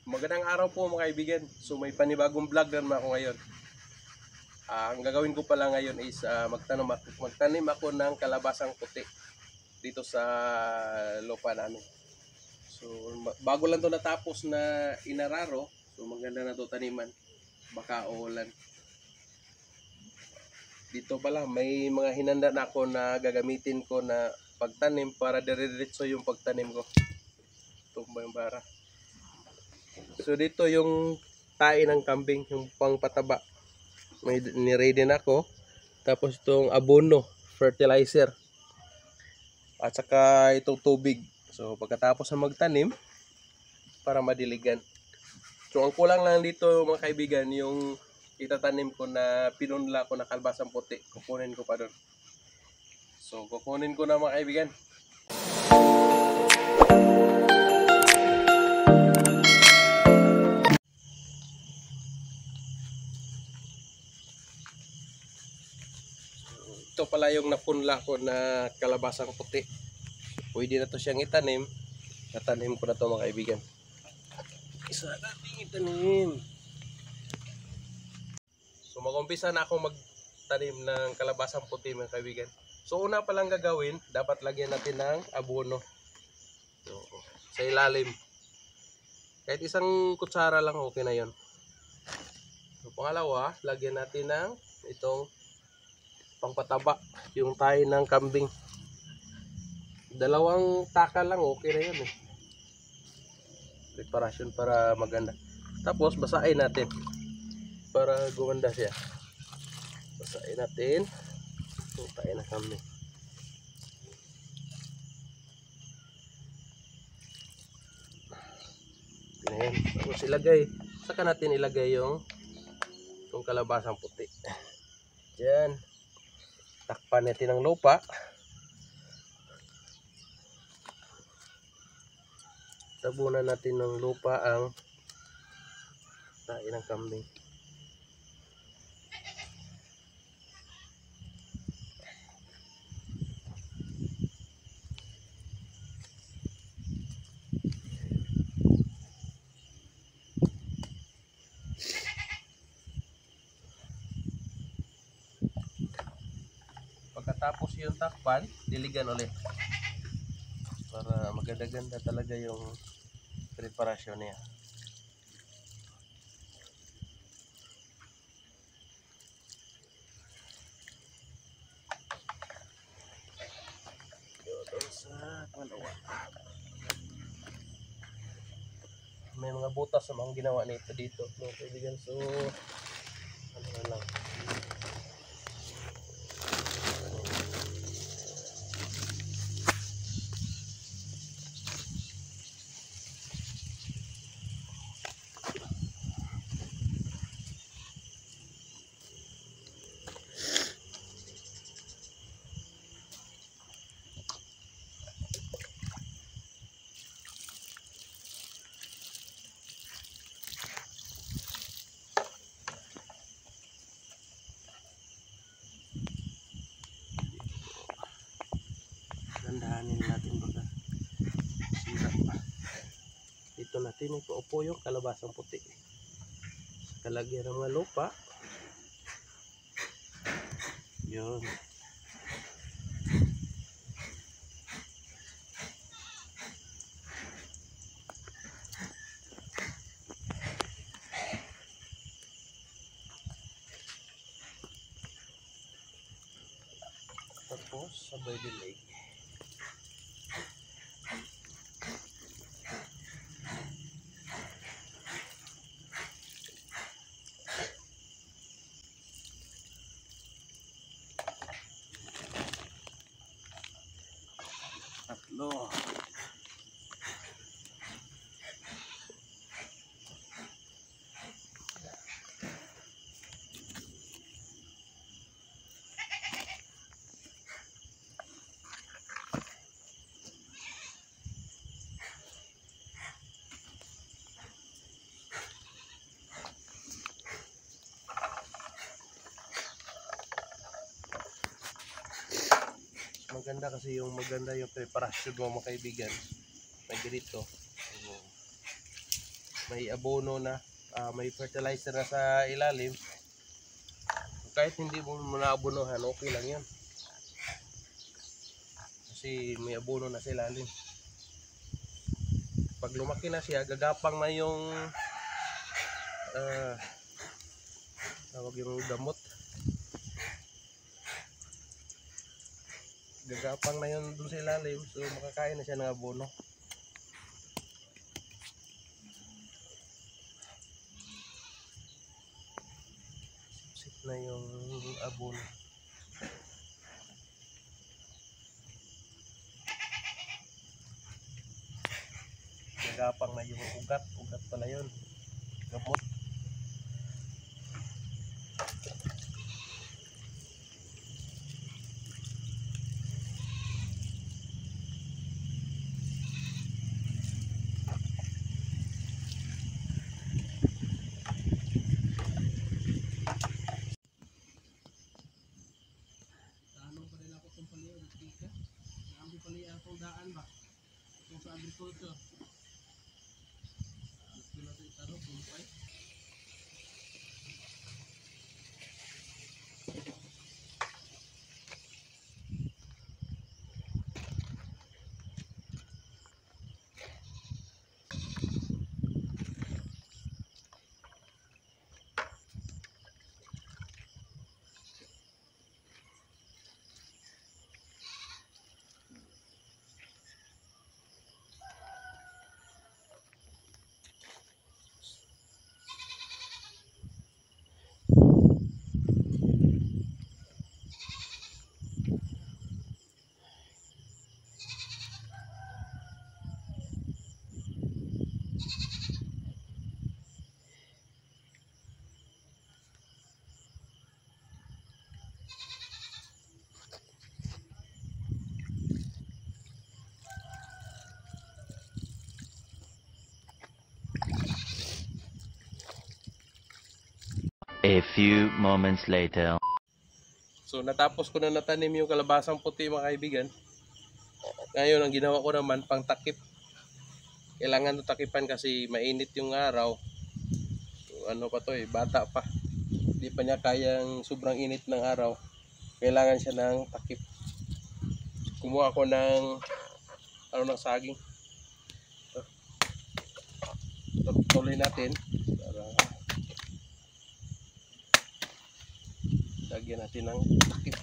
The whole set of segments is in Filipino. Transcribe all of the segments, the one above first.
Magandang araw po mga kaibigan. So may panibagong vlog naman ako ngayon. Ang gagawin ko pala ngayon is magtanim ako ng kalabasang puti dito sa lupa namin. So bago lang to natapos na inararo, so maganda na to taniman. Baka uulan. Dito pala may mga hinanda na ako na gagamitin ko na pagtanim para dire-diretso yung pagtanim ko. Ito ba yung bara? So dito yung tae ng kambing, yung pangpataba. May ni-ready na ako. Tapos itong abono, fertilizer. At saka itong tubig. So pagkatapos na magtanim, para madiligan. So ang kulang lang dito mga kaibigan, yung itatanim ko na pinunla ko na kalabasang puti. Kukunin ko pa doon. So kukunin ko na mga kaibigan. Ito pala yung napunla ko na kalabasang puti. Pwede na to siyang itanim. Natanim ko na to mga kaibigan. Isa natin itanim. So mag-umpisa na ako magtanim ng kalabasang puti mga kaibigan. So una palang gagawin, dapat lagyan natin ng abono. So, sa ilalim. Kahit isang kutsara lang okay na yon. So pangalawa, lagyan natin ng itong pangpataba, yung tayo ng kambing. Dalawang taka lang okay na yun eh. Preparasyon para maganda. Tapos basahin natin para gumanda siya. Basahin natin yung tayo ng kambing. Ayan. Tapos ilagay, saka natin ilagay yung kalabasang puti. Yan. Takpan natin ng lupa. Tabunan natin ng lupa ang tae ng kambing. Pagkatapos yung takpan, diligan ulit para maganda-ganda talaga yung preparasyon niya. Doon sa pangalawa. May mga butas na mga ginawa nito dito. No, kaibigan. So, ano na lang. Dandahanin natin baka sira. Dito natin ipaupo yung kalabasang puti. Kalagyan ng mga lupa. Yun. Tapos sabay dilig. Tatlo. Maganda kasi maganda yung preparasyon mo mga kaibigan. May ganito. may abono na, may fertilizer na sa ilalim. Kahit hindi mo na abonohan, okay lang yan. Kasi may abono na sa ilalim. Pag lumaki na siya, gagapang na yung tawag yung gamot. Gagapang na yun dun sa ilalim, so makakain na siya ng abono. Sip na yung abono. Gagapang na yung ugat pala yun, gamot. Daan ba? Kung sa agriculture. Gusto natin itanong kung pa. A few moments later. So natapos ko na natanim yung kalabasang puti mga kaibigan. Ngayon ang ginawa ko naman pang takip. Kailangan takipan kasi mainit yung araw. So, ano pa to bata pa. Hindi pa niya kayang sobrang init ng araw. Kailangan siya ng takip. Kumuha ko ng ng saging. Tuloy natin para lagyan natin ng takip.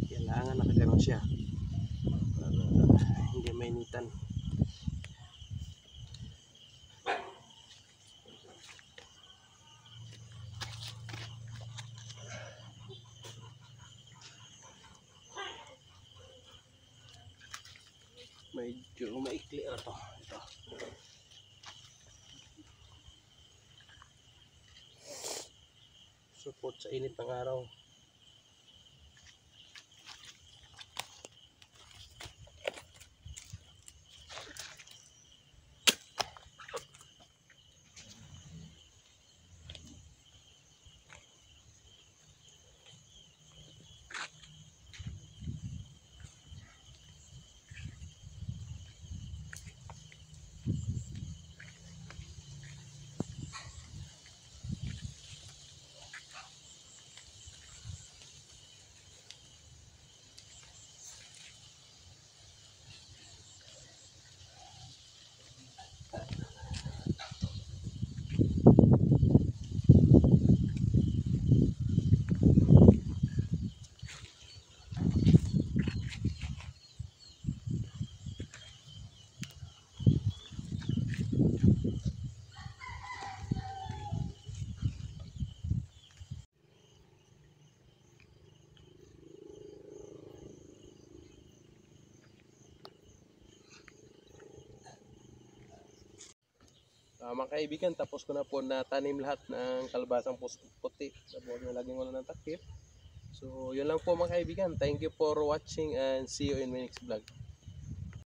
Kailangan nakaganon siya para hindi mainitan. Medyo maikli na to. Ito. Support sa init ng araw. Mga kaibigan, tapos ko na po na tanim lahat ng kalabasang puti. Tapos nalagyan ko na ng takip. So, yun lang po mga kaibigan. Thank you for watching and see you in my next vlog.